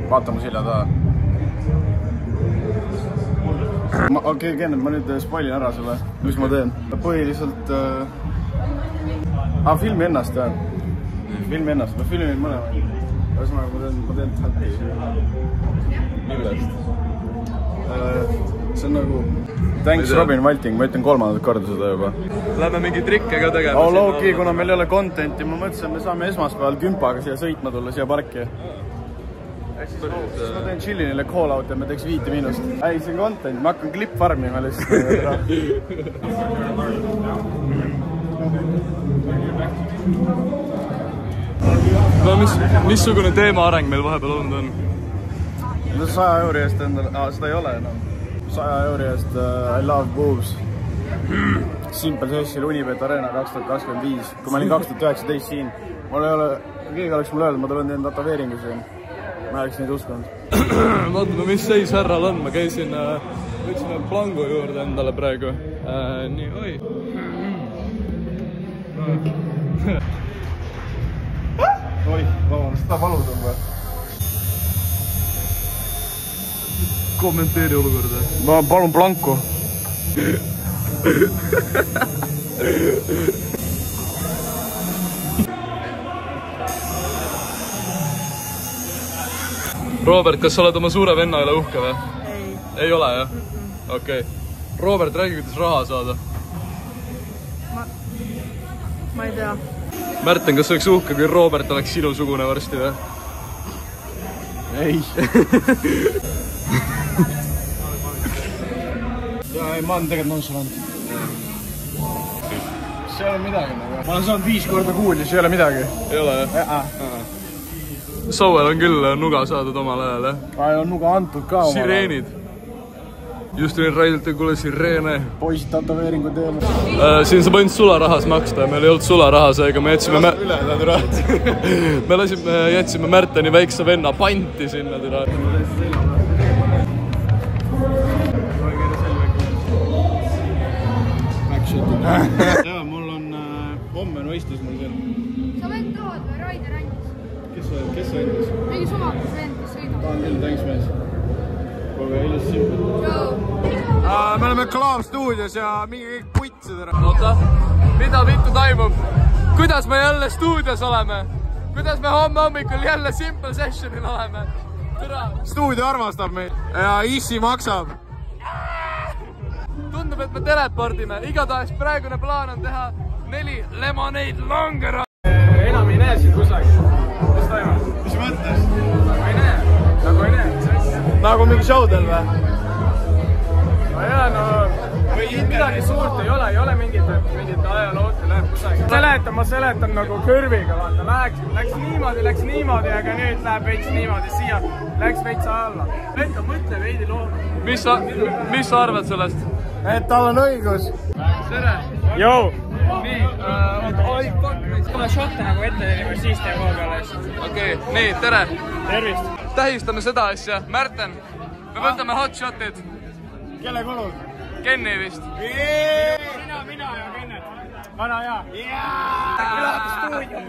vaata mu selja taha. Okei, Ken, ma nüüd spoilin ära sulle, mis ma teen. Põhiliselt... filmi ennast, jah. Filmi ennast, ma filmin mõlema. Ühesõnaga, ma teen tähti. Millest? See on nagu... Thanks Robin Valting, ma ütlen 3. korda seda juba. Lähme mingi trikke ka tegema. Loogi, kuna meil ei ole contenti, ma mõtlesin, me saame esmaspäeval kümpaga siia sõitma tulla, siia parki. Siis ma teen chillinile call out ja me teeks 5 miinust. Ei, see content, ma hakkan klipp farmima lihtsalt. No missugune teema areng meil vahepeal olnud on? 100 euri eest endale, seda ei ole enam. 100 euri eest I love boobs. Simple Sessil Unibet Arena 2025. Kui ma olin 2019 siin, keegi oleks mulle öelnud, ma tulen teen tatoveeringu siin. Ma oleks neid uskunud. Vaatame, mis seis härral on. Ma käisin, võtsin plangu juurde endale praegu. Nii, oi. Oi, vabandust, seda valus on või? Kommenteeri olukorda. Ma palun planku. Robert, kas sa oled oma suure venna üle uhke või? Ei ole, jah? Okei. Robert, räägi, kuidas raha saada? Ma ei tea. Märten, kas oleks uhke, kui Robert oleks sinusugune varsti või? Ei. Ma olen tegelikult nonchalant. See ei ole midagi. Ma olen saanud 5 korda kuuli, see ei ole midagi. Ei ole, jah? Sauel on küll nuga saadud omal ajal, jah? On nuga antud ka omal ajal. Sireenid. Just olin Railt ja kuule sireene. Poisid tatoveeringu teema. Siin saab ainult sularahas maksta ja meil ei olnud sularaha, seega me jätsime... Me jätsime Märteni väikse venna panti sinna türa. Jaa, mul on homme võistlus mul siin. Sa vend tood või Raider andis? Kes sa andis? Mingi suvakas vend, kes sõidab. Ta on küll, thanks mees. Kogu ilus siin. Me oleme Klav stuudios ja mingi kõik putsid ära. Oota, mida vittu taimub? Kuidas me jälle stuudios oleme? Kuidas me homme hommikul jälle Simple Sessionil oleme? Stuudio armastab meid ja Issi maksab. Tundub, et me telepordime. Igatahes praegune plaan on teha 4 lemonade longer. Enam ei näe siin kusagil. Mis toimub? Mis mõttes? Nagu ei näe. Nagu mingi showdel või? No jaa, no midagi suurt ei ole mingit ajalooti läheb kusagil. Ma seletan nagu kõrviga, vaata, läks niimoodi, aga nüüd läheb veits niimoodi siia, läks veits alla. Venka, mõtle veidi looma. Mis sa arvad sellest? Et tal on õigus. Tere! Jou! Nii, Tule šotte nagu ette teenima, siis teie koha peale eest. okei, nii, tere! Tervist! Tähistame seda asja. Märten, me võtame hot shotid. Kelle kulul? Kenni vist. Mina ja Kennet. Vana ja. Külad stuudium.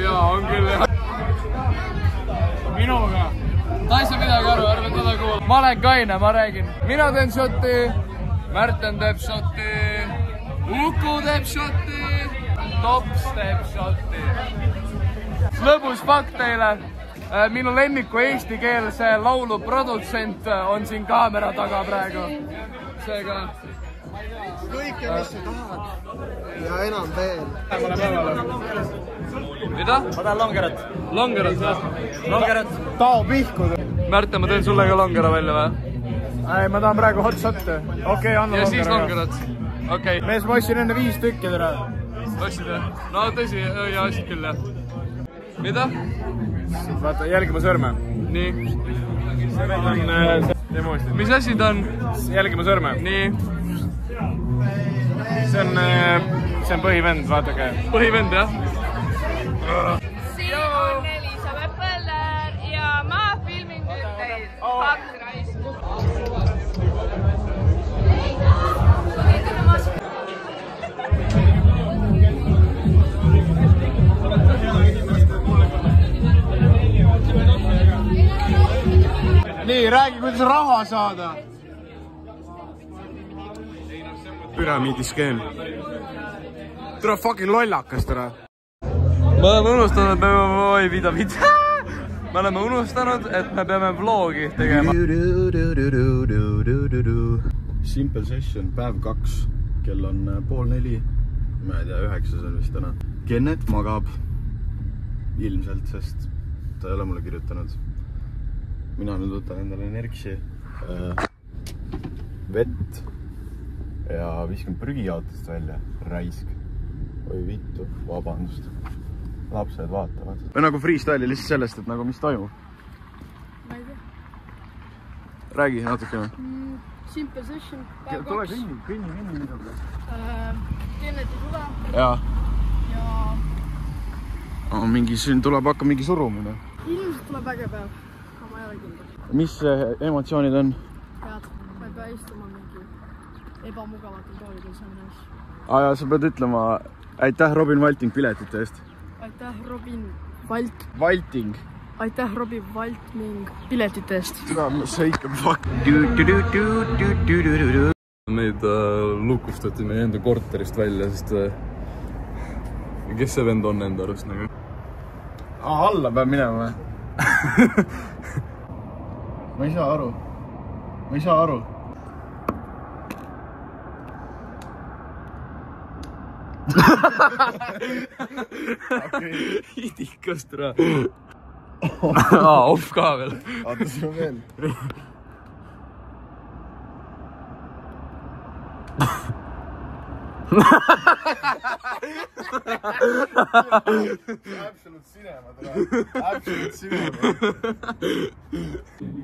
Jaa, on küll jah. Minuga. Ta ei saa midagi aru, arve teda kuulda. Ma olen kaine, ma räägin. Mina teen shotti, Märten teeb shotti, Uku teeb shotti, Tops teeb shotti. Lõbus fakt teile. Minu lemmiku eestikeelse laulu produtsent on siin kaamera taga praegu. Seega... Kõike, mis sa tahad. Ja enam veel. Mida? Ma tahan longerat. Longerat, jah? Longerat. Tao pihkud. Märten, ma teen sulle ka longera välja või? Ei, ma tahan praegu hot shotte. Okei, anna Ja longera. siis longerat. Okei. Mees, ma ostsin enne 5 tükki täna. Ostsid jah? No tõsi, ja ostsid küll jah. Mida? Vaata, jälgi ma sõrme. Nii. Mis asi ta on? Jälgi ma sõrme. Nii. See on põhivend, vaadake. Põhivend, jah? Siin on Elisabeth Põller ja ma filmin nüüd teid. Fakt raisk. räägi, kuidas raha saada. Püramiidiskeem. Tule fucking lollakas, tere. Me oleme unustanud, me oleme unustanud, et me peame vlogi tegema. Simple session, päev 2. Kell on 3:30. Ma ei tea, 9 on vist täna. Kennet magab. Ilmselt, sest ta ei ole mulle kirjutanud. Mina nüüd võtan endale energsi. Vett. Ja viskan prügijaotust välja. Raisk. Oi vittu, vabandust. Lapsed vaatavad. Või nagu freestyle'i lihtsalt sellest, et nagu mis toimub. Ma ei tea. Räägi natukene. Simple session. Tule kõnni midagi. Kenneti tule. Jaa. Ja mingi siin tuleb hakka mingi surumine. ilmselt tuleb äge päev. Aga ma ei ole kindel. Mis emotsioonid on? Head. Ma ei pea istuma mingi ebamugavatel toolidel saamine asju. Ja sa pead ütlema aitäh Robin Valting piletite eest. Aitäh Robin Valting. Aitäh Robin Valting piletite eest. See ikka fuck. Meid lukustati meie enda korterist välja, sest kes see vend on enda arust nagu? Alla peab minema või? Ma ei saa aru. Idikast ära. Off ka veel. Vaata siin veel. Absoluut sinema.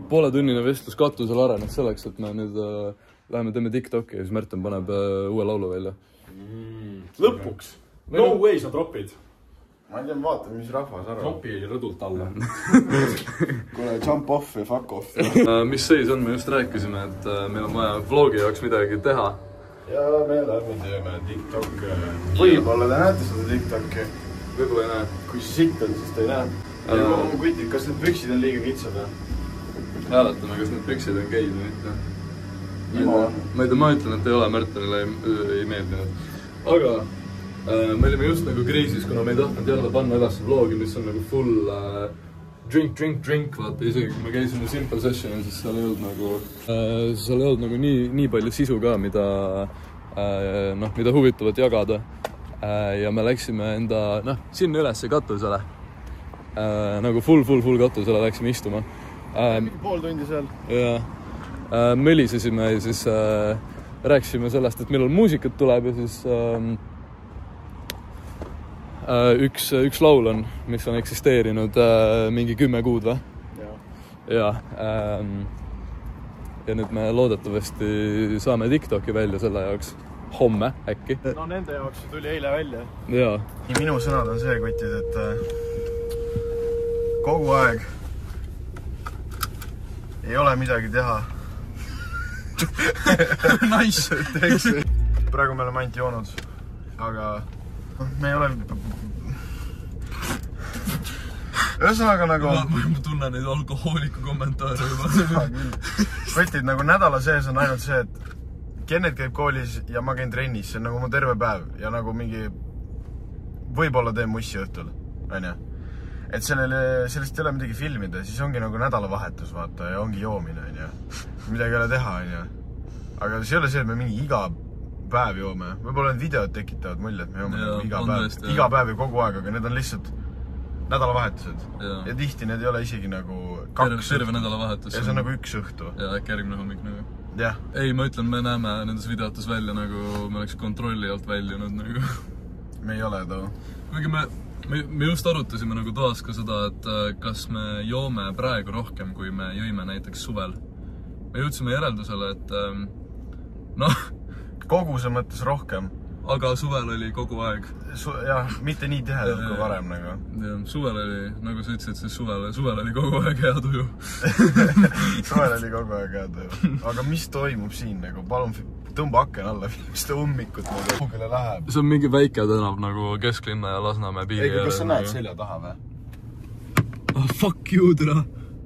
Pooletunnine vestlus katusel arenes selleks, et me nüüd läheme teeme TikToki ja siis Märten paneb uue laulu välja. Lõpuks. No way sa tropid. Ma ei tea, vaatame, mis rahvas arvab. Tropi rõdult alla. Kuule, jump off ja fuck off. Mis seis on, me just rääkisime, et meil on vaja vlogi jaoks midagi teha. Ja me lähme teeme TikTok'i. Võib-olla te näete seda TikTok'i. Võib-olla ei näe. Kui see sitt on, siis te ei näe. Kutid, kas need püksid on liiga kitsad? Hääletame, kas need püksid on geid või mitte. Ma ei tea, ma ütlen, et ei ole, Märtenile ei meeldinud. Aga me olime just nagu kreisis, kuna me ei tahtnud jälle panna edasi vlogi, mis on nagu full drink, vaata, isegi kui me käisime Simple Sessionil, siis seal ei olnud nagu nii palju sisu ka, mida huvitavat jagada. Ja me läksime enda, sinna ülesse katusele. Nagu full katusele läksime istuma. Pool tundi seal. Ja mölisesime ja siis rääkisime sellest, et millal muusikat tuleb ja siis üks laul on, mis on eksisteerinud mingi 10 kuud või? Ja nüüd me loodetavasti saame TikToki välja selle jaoks homme äkki. No nende jaoks see tuli eile välja. Jaa. Minu sõnad on see, kutid, et kogu aeg ei ole midagi teha. Nice! Praegu me oleme ainult joonud, aga me ei ole... Ühesõnaga nagu... Ma tunnen neid alkohooliku kommentaare juba. Võtid nagu nädala sees on ainult see, et Kennet käib koolis ja ma käin trennis, see on nagu mu terve päev ja nagu mingi võib-olla teen mussi õhtul, on ju. Et sellest ei ole midagi filmida, siis ongi nagu nädalavahetus, vaata, ja ongi joomine, on ju. Midagi ei ole teha, on ju. Aga see ei ole see, et me mingi iga päev joome. Võib-olla need videod tekitavad mulje, et me joome nagu iga päev ja kogu aeg, aga need on lihtsalt nädalavahetused. Ja tihti need ei ole isegi nagu terve nädalavahetus. Ja see on nagu üks õhtu. Ja äkki järgmine hommik nagu. Jah. Ei, ma ütlen, me näeme nendes videotes välja nagu me oleks kontrolli alt väljunud nagu. Me ei ole too. Kuigi me just arutasime nagu taas ka seda, et kas me joome praegu rohkem, kui me jõime näiteks suvel. Me jõudsime järeldusele, et koguse mõttes rohkem. Aga suvel oli kogu aeg. Jah, mitte nii tihedalt kui varem nagu. Ja, suvel oli, nagu sa ütlesid, siis suvel oli kogu aeg hea tuju. Suvel oli kogu aeg hea tuju. Aga mis toimub siin nagu? Palun tõmba aken alla, mis ta ummikut nagu kuhugile läheb. See on mingi väike tänav nagu Kesklinna ja Lasnamäe piiri. Kas sa näed selja taha või? Fuck you, tere!